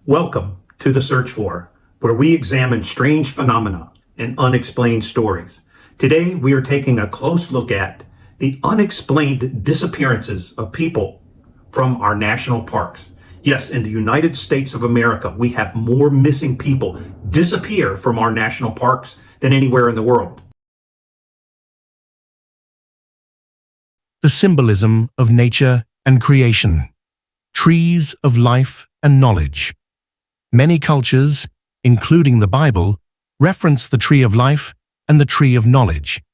Welcome to The Search For, where we examine strange phenomena and unexplained stories. Today, we are taking a close look at the unexplained disappearances of people from our national parks. Yes, in the United States of America, we have more missing people disappear from our national parks than anywhere in the world. The symbolism of nature and creation. Trees of life and knowledge. Many cultures, including the Bible, reference the tree of life and the tree of knowledge.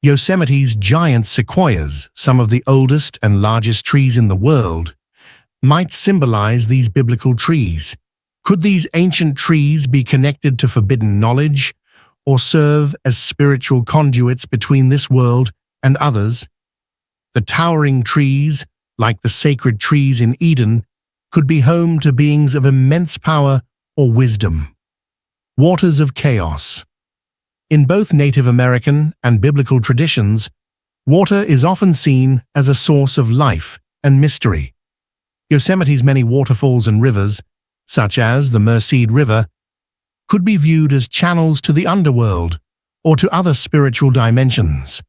Yosemite's giant sequoias, some of the oldest and largest trees in the world, might symbolize these biblical trees. Could these ancient trees be connected to forbidden knowledge or serve as spiritual conduits between this world and others? The towering trees, like the sacred trees in Eden, could be home to beings of immense power or wisdom. Waters of chaos. In both Native American and biblical traditions, water is often seen as a source of life and mystery. Yosemite's many waterfalls and rivers, such as the Merced River, could be viewed as channels to the underworld or to other spiritual dimensions.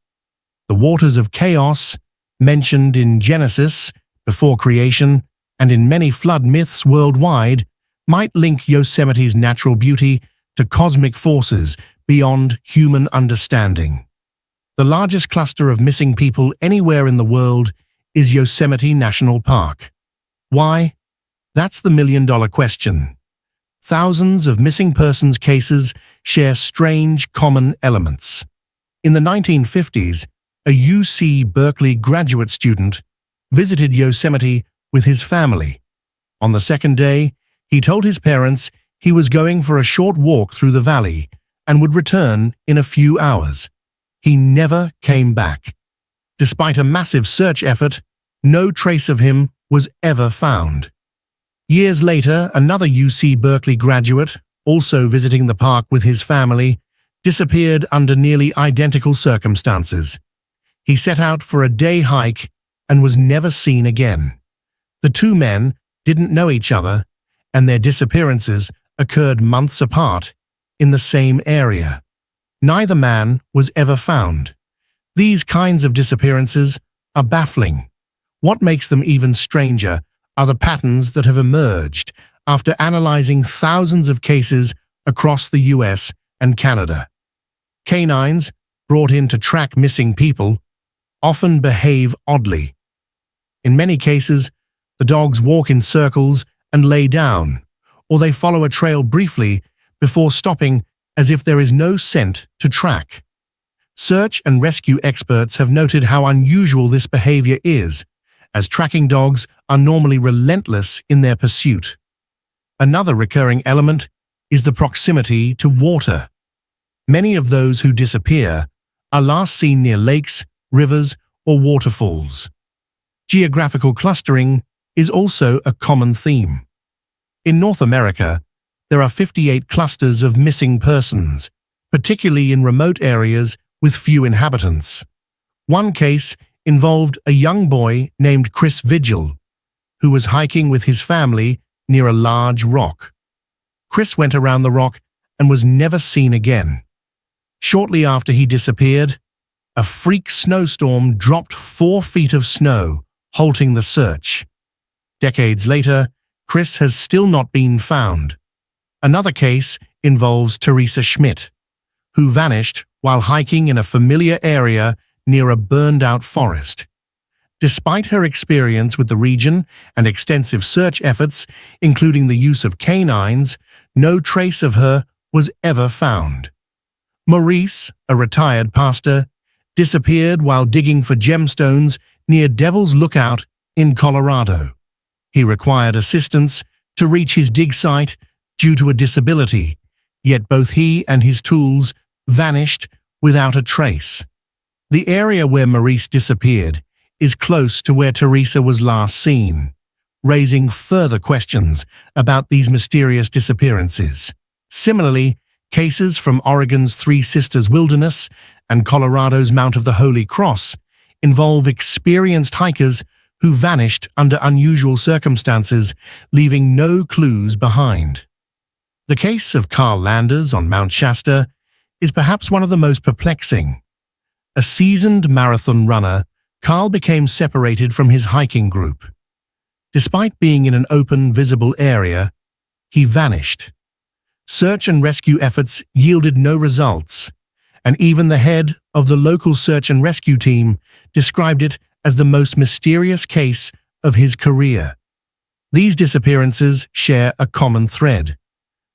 The waters of chaos, mentioned in Genesis, before creation, and in many flood myths worldwide, might link Yosemite's natural beauty to cosmic forces beyond human understanding. The largest cluster of missing people anywhere in the world is Yosemite National Park. Why? That's the million-dollar question. Thousands of missing persons cases share strange common elements. In the 1950s, a UC Berkeley graduate student visited Yosemite with his family. On the second day, he told his parents he was going for a short walk through the valley and would return in a few hours. He never came back. Despite a massive search effort, no trace of him was ever found. Years later, another UC Berkeley graduate, also visiting the park with his family, disappeared under nearly identical circumstances. He set out for a day hike and was never seen again. The two men didn't know each other, and their disappearances occurred months apart in the same area. Neither man was ever found. These kinds of disappearances are baffling. What makes them even stranger are the patterns that have emerged after analyzing thousands of cases across the US and Canada. Canines, brought in to track missing people, often behave oddly. In many cases, the dogs walk in circles and lay down, or they follow a trail briefly before stopping as if there is no scent to track. Search and rescue experts have noted how unusual this behavior is, as tracking dogs are normally relentless in their pursuit. Another recurring element is the proximity to water. Many of those who disappear are last seen near lakes, rivers, or waterfalls. Geographical clustering is also a common theme. In North America, there are 58 clusters of missing persons, particularly in remote areas with few inhabitants. One case involved a young boy named Chris Vigil, who was hiking with his family near a large rock. Chris went around the rock and was never seen again. Shortly after he disappeared, a freak snowstorm dropped 4 feet of snow, halting the search. Decades later, Chris has still not been found. Another case involves Teresa Schmidt, who vanished while hiking in a familiar area near a burned-out forest. Despite her experience with the region and extensive search efforts, including the use of canines, no trace of her was ever found. Maurice, a retired pastor, disappeared while digging for gemstones near Devil's Lookout in Colorado. He required assistance to reach his dig site due to a disability, yet both he and his tools vanished without a trace. The area where Maurice disappeared is close to where Teresa was last seen, raising further questions about these mysterious disappearances. Similarly, Cases from Oregon's Three Sisters Wilderness and Colorado's Mount of the Holy Cross involve experienced hikers who vanished under unusual circumstances, leaving no clues behind. The case of Carl Landers on Mount Shasta is perhaps one of the most perplexing. A seasoned marathon runner, Carl became separated from his hiking group. Despite being in an open, visible area, he vanished. Search and rescue efforts yielded no results, and even the head of the local search and rescue team described it as the most mysterious case of his career. These disappearances share a common thread.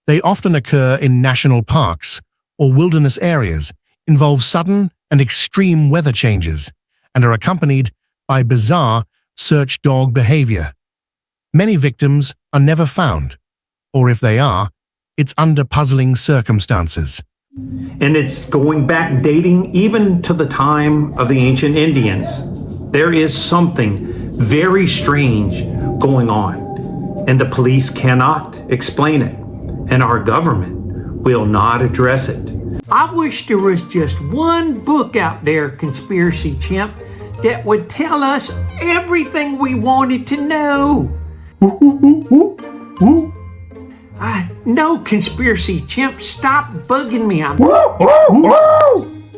They often occur in national parks or wilderness areas, involve sudden and extreme weather changes, and are accompanied by bizarre search dog behavior. Many victims are never found, or if they are, it's under puzzling circumstances. And it's going back, dating even to the time of the ancient Indians. There is something very strange going on, and the police cannot explain it, and our government will not address it. I wish there was just one book out there, Conspiracy Chimp, that would tell us everything we wanted to know. No, Conspiracy Chimp, stop bugging me.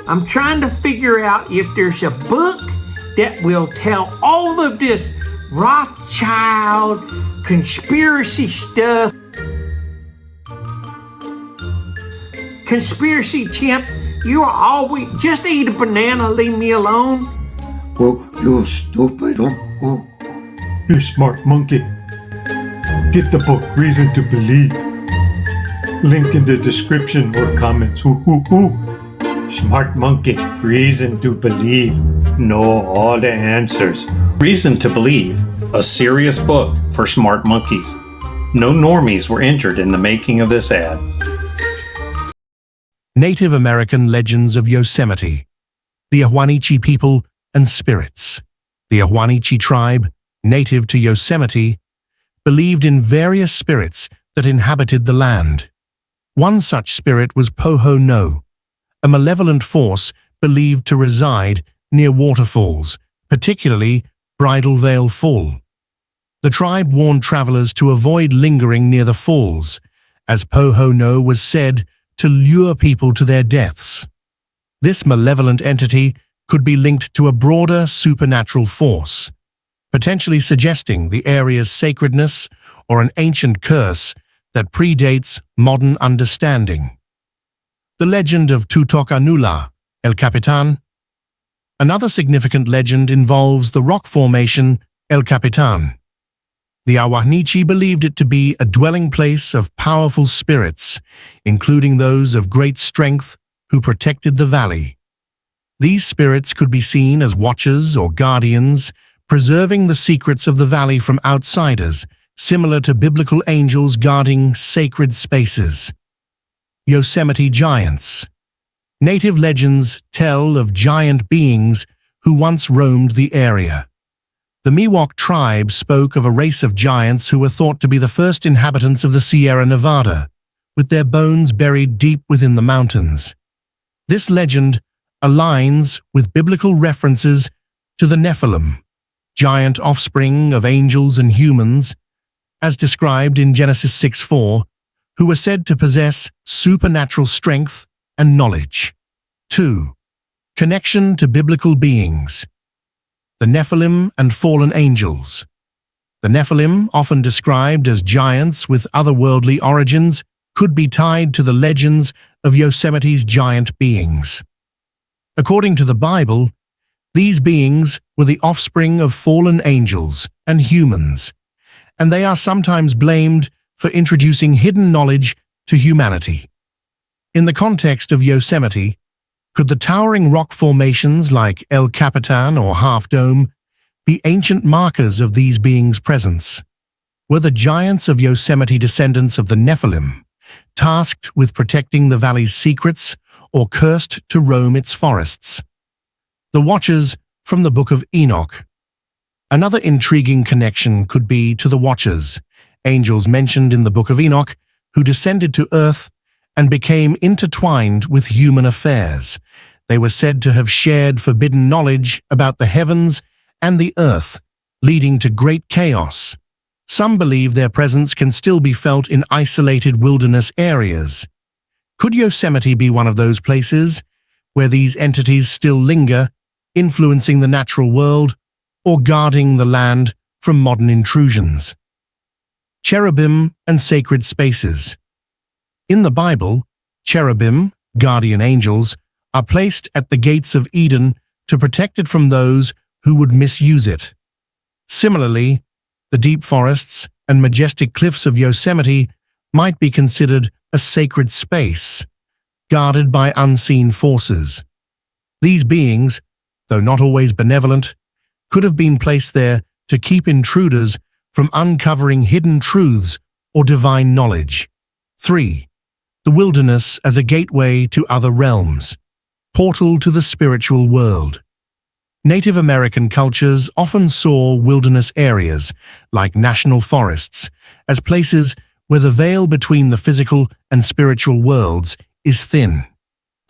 I'm trying to figure out if there's a book that will tell all of this Rothschild conspiracy stuff. Conspiracy Chimp, you are always just eat a banana, leave me alone. Oh, you stupid. Oh. You smart monkey. Get the book Reason to Believe. Link in the description or comments. Smart monkey. Reason to Believe. Know all the answers. Reason to Believe, a serious book for smart monkeys. No normies were injured in the making of this ad. Native American legends of Yosemite, the Ahwahnechee people and spirits. The Ahwahnechee tribe, native to Yosemite, believed in various spirits that inhabited the land. One such spirit was Poho-No, a malevolent force believed to reside near waterfalls, particularly Bridal Veil Fall. The tribe warned travelers to avoid lingering near the falls, as Poho-No was said to lure people to their deaths. This malevolent entity could be linked to a broader supernatural force, potentially suggesting the area's sacredness or an ancient curse that predates modern understanding. The legend of Tutokanula, El Capitan. Another significant legend involves the rock formation El Capitan. The Ahwahnechee believed it to be a dwelling place of powerful spirits, including those of great strength who protected the valley. These spirits could be seen as watchers or guardians, preserving the secrets of the valley from outsiders, similar to biblical angels guarding sacred spaces. Yosemite giants. Native legends tell of giant beings who once roamed the area. The Miwok tribe spoke of a race of giants who were thought to be the first inhabitants of the Sierra Nevada, with their bones buried deep within the mountains. This legend aligns with biblical references to the Nephilim, giant offspring of angels and humans, as described in Genesis 6:4, who were said to possess supernatural strength and knowledge. 2. Connection to biblical beings. The Nephilim and fallen angels. The Nephilim, often described as giants with otherworldly origins, could be tied to the legends of Yosemite's giant beings. According to the Bible, these beings were the offspring of fallen angels and humans, and they are sometimes blamed for introducing hidden knowledge to humanity. In the context of Yosemite, could the towering rock formations like El Capitan or Half Dome be ancient markers of these beings' presence? Were the giants of Yosemite descendants of the Nephilim, tasked with protecting the valley's secrets or cursed to roam its forests? The Watchers from the Book of Enoch. Another intriguing connection could be to the Watchers, angels mentioned in the Book of Enoch, who descended to earth and became intertwined with human affairs. They were said to have shared forbidden knowledge about the heavens and the earth, leading to great chaos. Some believe their presence can still be felt in isolated wilderness areas. Could Yosemite be one of those places where these entities still linger, influencing the natural world or guarding the land from modern intrusions? Cherubim and sacred spaces. In the Bible, cherubim, guardian angels, are placed at the gates of Eden to protect it from those who would misuse it. Similarly, the deep forests and majestic cliffs of Yosemite might be considered a sacred space, guarded by unseen forces. These beings, though not always benevolent, could have been placed there to keep intruders from uncovering hidden truths or divine knowledge. 3. The wilderness as a gateway to other realms, portal to the spiritual world. Native American cultures often saw wilderness areas, like national forests, as places where the veil between the physical and spiritual worlds is thin.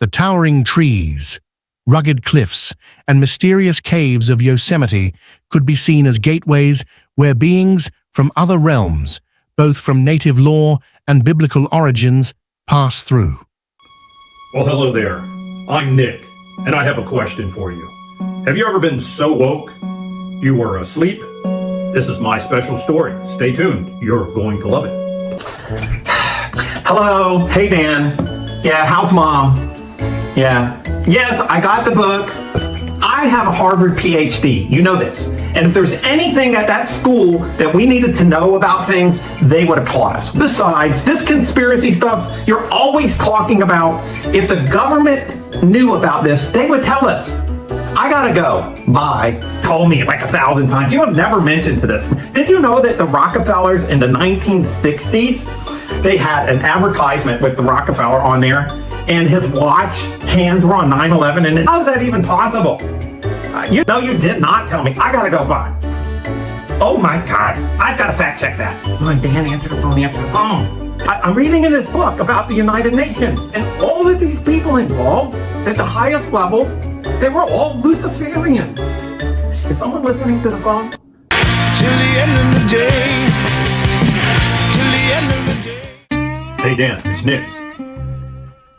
The towering trees, rugged cliffs, and mysterious caves of Yosemite could be seen as gateways where beings from other realms, both from native lore and biblical origins, pass through. Well, hello there. I'm Nick, and I have a question for you. Have you ever been so woke you were asleep? This is my special story. Stay tuned. You're going to love it. Hello. Hey, Dan. Yeah, how's Mom? Yeah. Yes, I got the book. I have a Harvard PhD. You know this. And if there's anything at that school that we needed to know about things, they would have taught us. Besides, this conspiracy stuff you're always talking about, if the government knew about this, they would tell us. I gotta go. Bye. Call me like 1,000 times. You have never mentioned to this. Did you know that the Rockefellers in the 1960s, they had an advertisement with the Rockefeller on there, and his watch hands were on 9/11, and how is that even possible? You did not tell me. I gotta go. Bye. Oh my God. I've gotta fact check that. Come on, Dan, answer the phone. I'm reading in this book about the United Nations, and all of these people involved at the highest levels, they were all Luciferians. Is someone listening to the phone? Till the end of the day. Till the end of the day. Hey, Dan, it's Nick.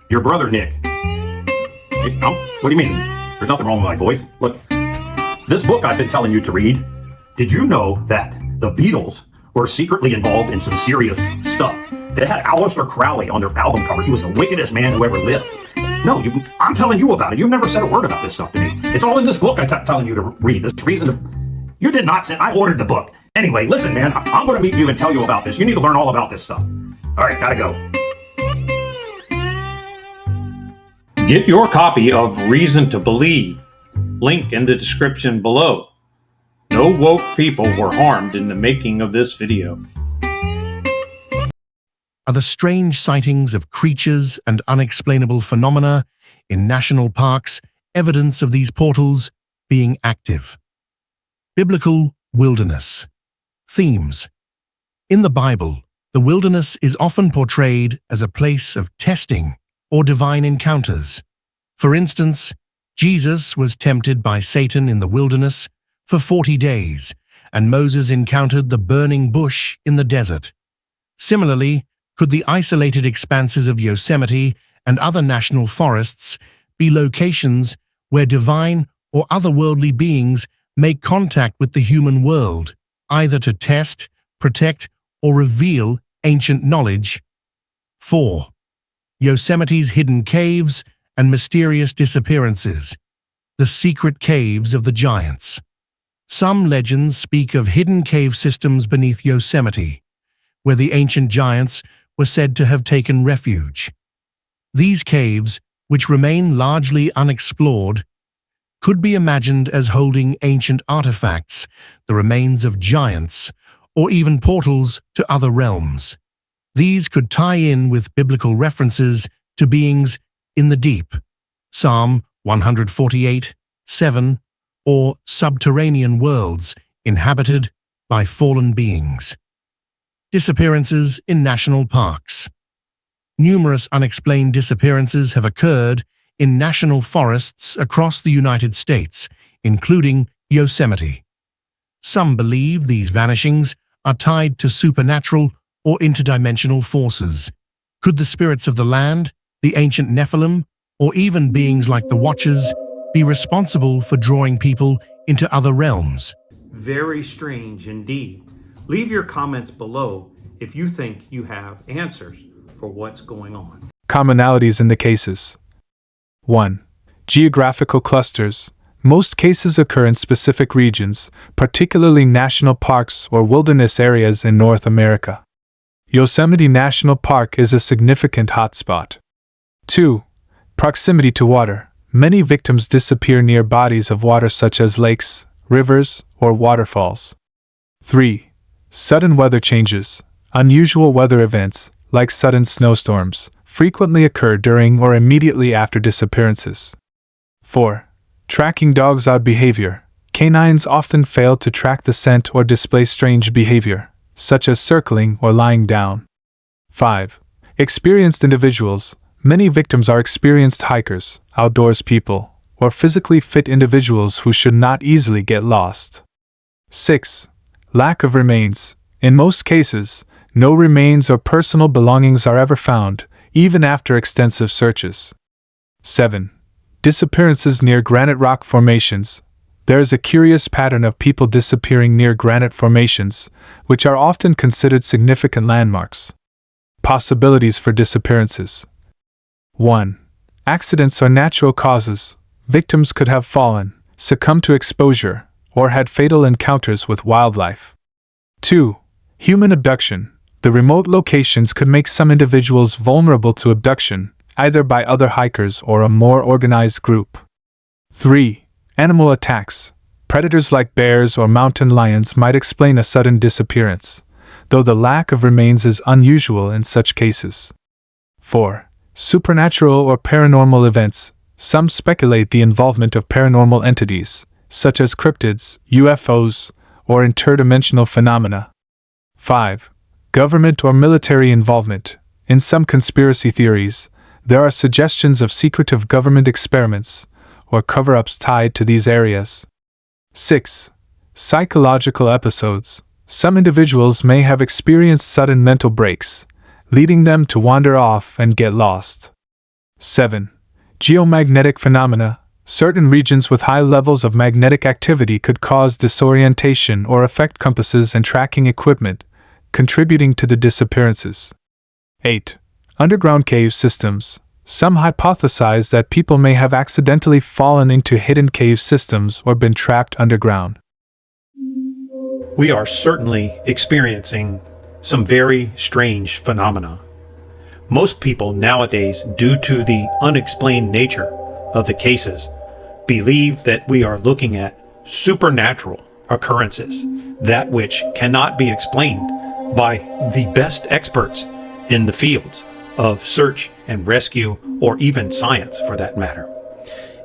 Your brother, Nick. Hey, oh, what do you mean? There's nothing wrong with my voice. Look, this book I've been telling you to read, did you know that the Beatles were secretly involved in some serious stuff? They had Aleister Crowley on their album cover. He was the wickedest man who ever lived. No, I'm telling you about it. You've never said a word about this stuff to me. It's all in this book I kept telling you to read. This reason you did not send. I ordered the book. Anyway, listen, man, I'm going to meet you and tell you about this. You need to learn all about this stuff. All right, gotta go. Get your copy of Reason to Believe. Link in the description below. No woke people were harmed in the making of this video. Are the strange sightings of creatures and unexplainable phenomena in national parks evidence of these portals being active? Biblical wilderness. Themes. In the Bible, the wilderness is often portrayed as a place of testing or divine encounters. For instance, Jesus was tempted by Satan in the wilderness for 40 days, and Moses encountered the burning bush in the desert. Similarly, could the isolated expanses of Yosemite and other national forests be locations where divine or otherworldly beings make contact with the human world, either to test, protect, or reveal ancient knowledge? 4. Yosemite's hidden caves and mysterious disappearances, the secret caves of the giants. Some legends speak of hidden cave systems beneath Yosemite, where the ancient giants were said to have taken refuge. These caves, which remain largely unexplored, could be imagined as holding ancient artifacts, the remains of giants, or even portals to other realms. These could tie in with biblical references to beings in the deep, Psalm 148:7, or subterranean worlds inhabited by fallen beings. Disappearances in national parks. Numerous unexplained disappearances have occurred in national forests across the United States, including Yosemite. Some believe these vanishings are tied to supernatural or interdimensional forces. Could the spirits of the land, the ancient Nephilim, or even beings like the Watchers be responsible for drawing people into other realms? Very strange indeed. Leave your comments below if you think you have answers for what's going on. Commonalities in the cases. 1. Geographical clusters. Most cases occur in specific regions, particularly national parks or wilderness areas in North America. Yosemite National Park is a significant hotspot. 2. Proximity to water. Many victims disappear near bodies of water such as lakes, rivers, or waterfalls. 3. Sudden weather changes. Unusual weather events, like sudden snowstorms, frequently occur during or immediately after disappearances. 4. Tracking dogs' odd behavior. Canines often fail to track the scent or display strange behavior, such as circling or lying down. 5. Experienced individuals. Many victims are experienced hikers, outdoors people, or physically fit individuals who should not easily get lost. 6. Lack of remains. In most cases, no remains or personal belongings are ever found, even after extensive searches. 7. Disappearances near granite rock formations. There is a curious pattern of people disappearing near granite formations, which are often considered significant landmarks. Possibilities for disappearances. 1. Accidents or natural causes. Victims could have fallen, succumbed to exposure, or had fatal encounters with wildlife. 2. Human abduction. The remote locations could make some individuals vulnerable to abduction, either by other hikers or a more organized group. 3. Animal attacks. Predators like bears or mountain lions might explain a sudden disappearance, though the lack of remains is unusual in such cases. 4. Supernatural or paranormal events. Some speculate the involvement of paranormal entities, such as cryptids, UFOs, or interdimensional phenomena. 5. Government or military involvement. In some conspiracy theories, there are suggestions of secretive government experiments or cover-ups tied to these areas. 6. Psychological episodes. Some individuals may have experienced sudden mental breaks, leading them to wander off and get lost. 7. Geomagnetic phenomena. Certain regions with high levels of magnetic activity could cause disorientation or affect compasses and tracking equipment, contributing to the disappearances. 8. Underground cave systems. Some hypothesize that people may have accidentally fallen into hidden cave systems or been trapped underground. We are certainly experiencing some very strange phenomena. Most people nowadays, due to the unexplained nature of the cases, believe that we are looking at supernatural occurrences, that which cannot be explained by the best experts in the fields of search and rescue, or even science for that matter.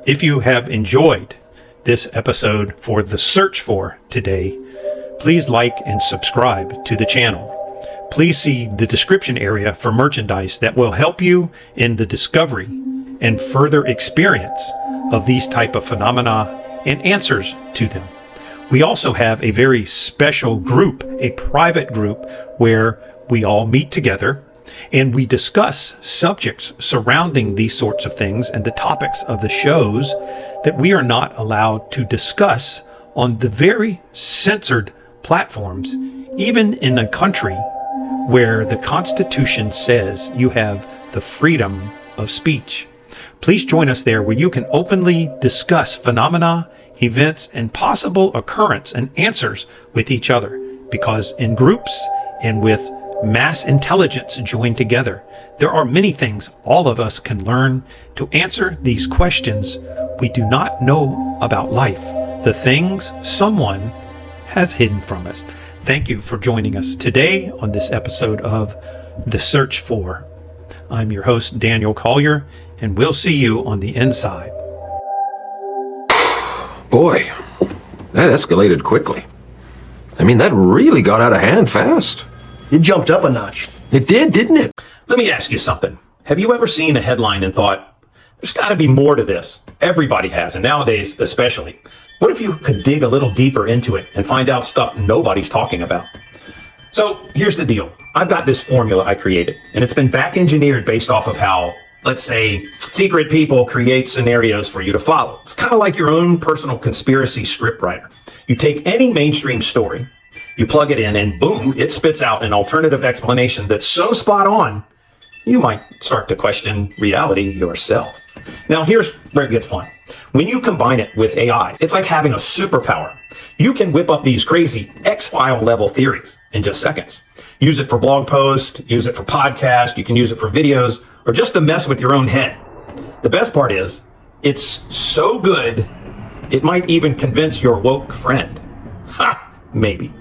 If you have enjoyed this episode for The Search For today, please like and subscribe to the channel. Please see the description area for merchandise that will help you in the discovery and further experience of these type of phenomena and answers to them. We also have a very special group, a private group, where we all meet together and we discuss subjects surrounding these sorts of things and the topics of the shows that we are not allowed to discuss on the very censored platforms, even in a country where the Constitution says you have the freedom of speech. Please join us there where you can openly discuss phenomena, events, and possible occurrence and answers with each other, because in groups and with mass intelligence joined together, there are many things all of us can learn to answer these questions we do not know about life, the things someone has hidden from us. Thank you for joining us today on this episode of The Search For. I'm your host, Daniel Collier, and we'll see you on the inside. Boy, that escalated quickly. I mean, that really got out of hand fast. It jumped up a notch. It did, didn't it? Let me ask you something. Have you ever seen a headline and thought, there's got to be more to this? Everybody has, and nowadays especially. What if you could dig a little deeper into it and find out stuff nobody's talking about? So here's the deal. I've got this formula I created, and it's been back engineered based off of how, let's say, secret people create scenarios for you to follow. It's kind of like your own personal conspiracy scriptwriter. You take any mainstream story, you plug it in, and boom, it spits out an alternative explanation that's so spot on, you might start to question reality yourself. Now, here's where it gets fun. When you combine it with AI, it's like having a superpower. You can whip up these crazy X-File level theories in just seconds. Use it for blog posts, use it for podcasts, you can use it for videos, or just to mess with your own head. The best part is, it's so good, it might even convince your woke friend. Ha! Maybe.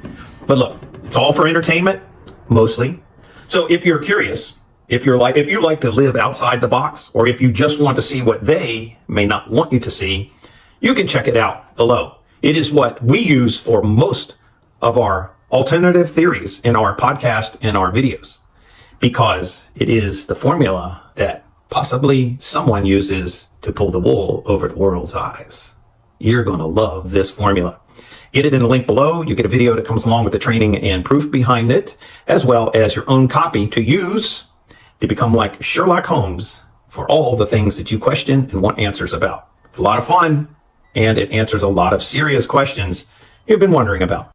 But look, it's all for entertainment, mostly. So if you're curious, if you like to live outside the box, or if you just want to see what they may not want you to see, you can check it out below. It is what we use for most of our alternative theories in our podcast and our videos, because it is the formula that possibly someone uses to pull the wool over the world's eyes. You're going to love this formula. Get it in the link below. You get a video that comes along with the training and proof behind it, as well as your own copy to use to become like Sherlock Holmes for all the things that you question and want answers about. It's a lot of fun, and it answers a lot of serious questions you've been wondering about.